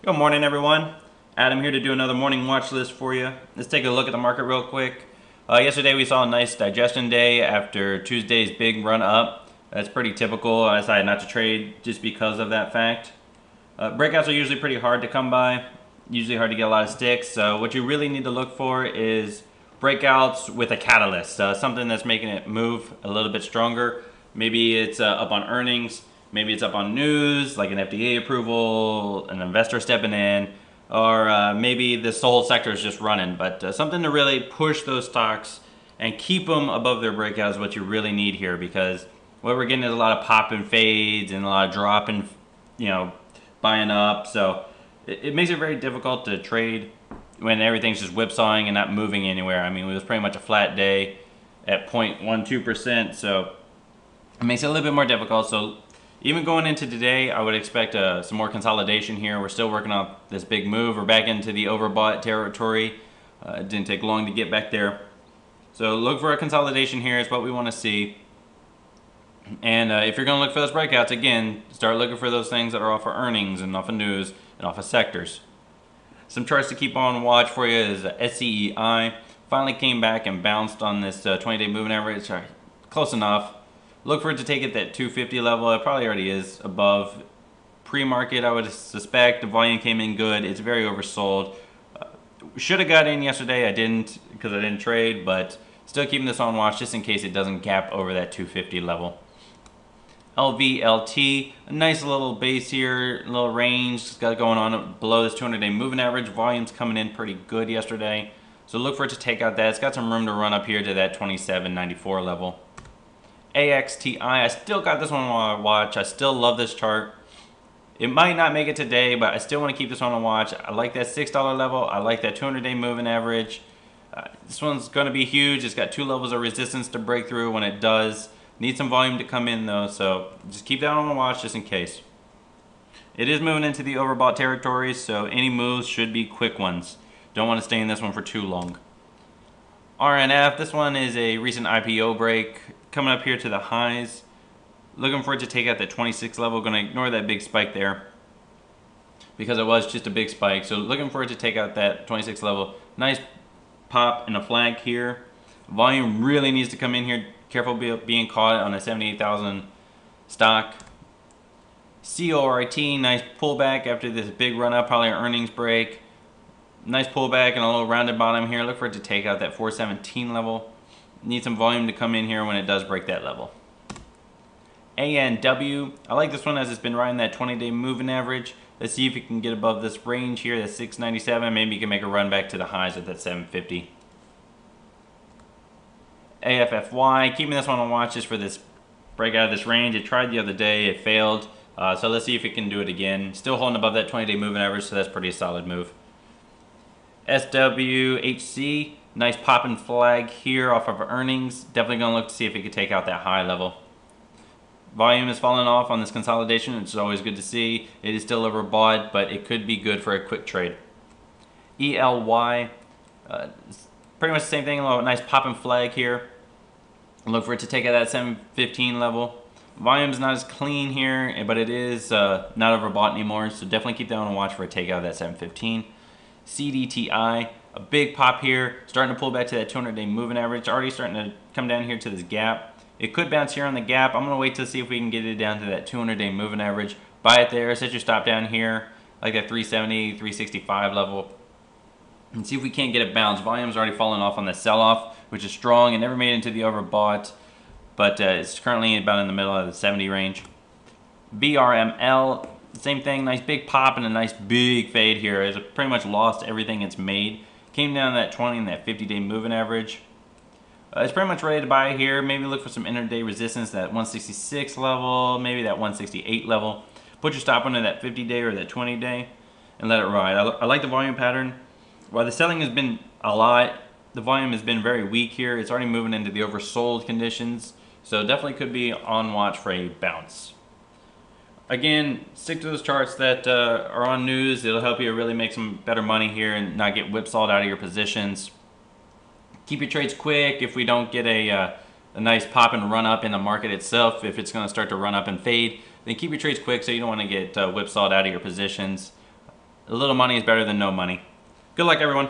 Good morning, everyone. Adam here to do another morning watch list for you. Let's take a look at the market real quick. Yesterday we saw a nice digestion day after Tuesday's big run up. That's pretty typical. I decided not to trade just because of that fact. Breakouts are usually pretty hard to come by, usually hard to get a lot of sticks. So what you really need to look for is breakouts with a catalyst, something that's making it move a little bit stronger. Maybe it's up on earnings. Maybe it's up on news, like an FDA approval, an investor stepping in, or maybe this whole sector is just running. But something to really push those stocks and keep them above their breakout is what you really need here, because what we're getting is a lot of pop and fades and a lot of drop and, buying up. So it makes it very difficult to trade when everything's just whipsawing and not moving anywhere. I mean, it was pretty much a flat day at 0.12%, so it makes it a little bit more difficult. So even going into today, I would expect some more consolidation here. We're still working on this big move. We're back into the overbought territory. It didn't take long to get back there. So look for a consolidation here is what we want to see. And if you're going to look for those breakouts, again, start looking for those things that are off of earnings and off of news and off of sectors. Some charts to keep on watch for you is SCEI. Finally came back and bounced on this 20-day moving average. Close enough. Look for it to take it that 250 level. It probably already is above pre-market, I would suspect. The volume came in good. It's very oversold. Should have got in yesterday. I didn't because I didn't trade, but still keeping this on watch just in case it doesn't gap over that 250 level. LVLT, a nice little base here, a little range. It's got going on below this 200-day moving average. Volume's coming in pretty good yesterday. So look for it to take out that. It's got some room to run up here to that 27.94 level. AXTI, I still got this one on watch. I still love this chart. It might not make it today, but I still want to keep this one on watch. I like that $6 level. I like that 200-day moving average. This one's going to be huge. It's got two levels of resistance to break through when it does. Need some volume to come in though, so just keep that on watch just in case. It is moving into the overbought territory, so any moves should be quick ones. Don't want to stay in this one for too long. RNF, this one is a recent IPO break. Coming up here to the highs. Looking for it to take out that 26 level. Going to ignore that big spike there because it was just a big spike. So looking for it to take out that 26 level. Nice pop and a flag here. Volume really needs to come in here. Careful being caught on a 78,000 stock. CORT, nice pullback after this big run up, probably an earnings break. Nice pullback and a little rounded bottom here. Look for it to take out that 417 level. Need some volume to come in here when it does break that level. ANW, I like this one as it's been riding that 20-day moving average. Let's see if it can get above this range here, that 697. Maybe you can make a run back to the highs at that 750. AFFY, keeping this one on watch just for this break out of this range. It tried the other day, it failed. So let's see if it can do it again. Still holding above that 20-day moving average, so that's pretty solid move. SWHC, nice popping flag here off of earnings. Definitely going to look to see if it could take out that high level. Volume is falling off on this consolidation, which is always good to see. It is still overbought, but it could be good for a quick trade. ELY, pretty much the same thing. A little nice popping flag here. Look for it to take out that 715 level. Volume's not as clean here, but it is not overbought anymore, so definitely keep that on watch for a takeout of that 715. CDTI, a big pop here, starting to pull back to that 200-day moving average. Already starting to come down here to this gap. It could bounce here on the gap. I'm going to wait to see if we can get it down to that 200-day moving average. Buy it there, set your stop down here, like that 370, 365 level. And see if we can't get it bounced. Volume's already fallen off on the sell-off, which is strong. It never made it into the overbought, but it's currently about in the middle of the 70 range. BRML, same thing, nice big pop and a nice big fade here. It's pretty much lost everything it's made. Came down to that 20 and that 50-day moving average. It's pretty much ready to buy here. Maybe look for some intraday resistance, that 166 level, maybe that 168 level. Put your stop under that 50-day or that 20-day and let it ride. I like the volume pattern. While the selling has been a lot, the volume has been very weak here. It's already moving into the oversold conditions, so definitely could be on watch for a bounce. Again, stick to those charts that are on news. It'll help you really make some better money here and not get whipsawed out of your positions. Keep your trades quick. If we don't get a nice pop and run up in the market itself, if it's going to start to run up and fade, then keep your trades quick so you don't want to get whipsawed out of your positions. A little money is better than no money. Good luck, everyone.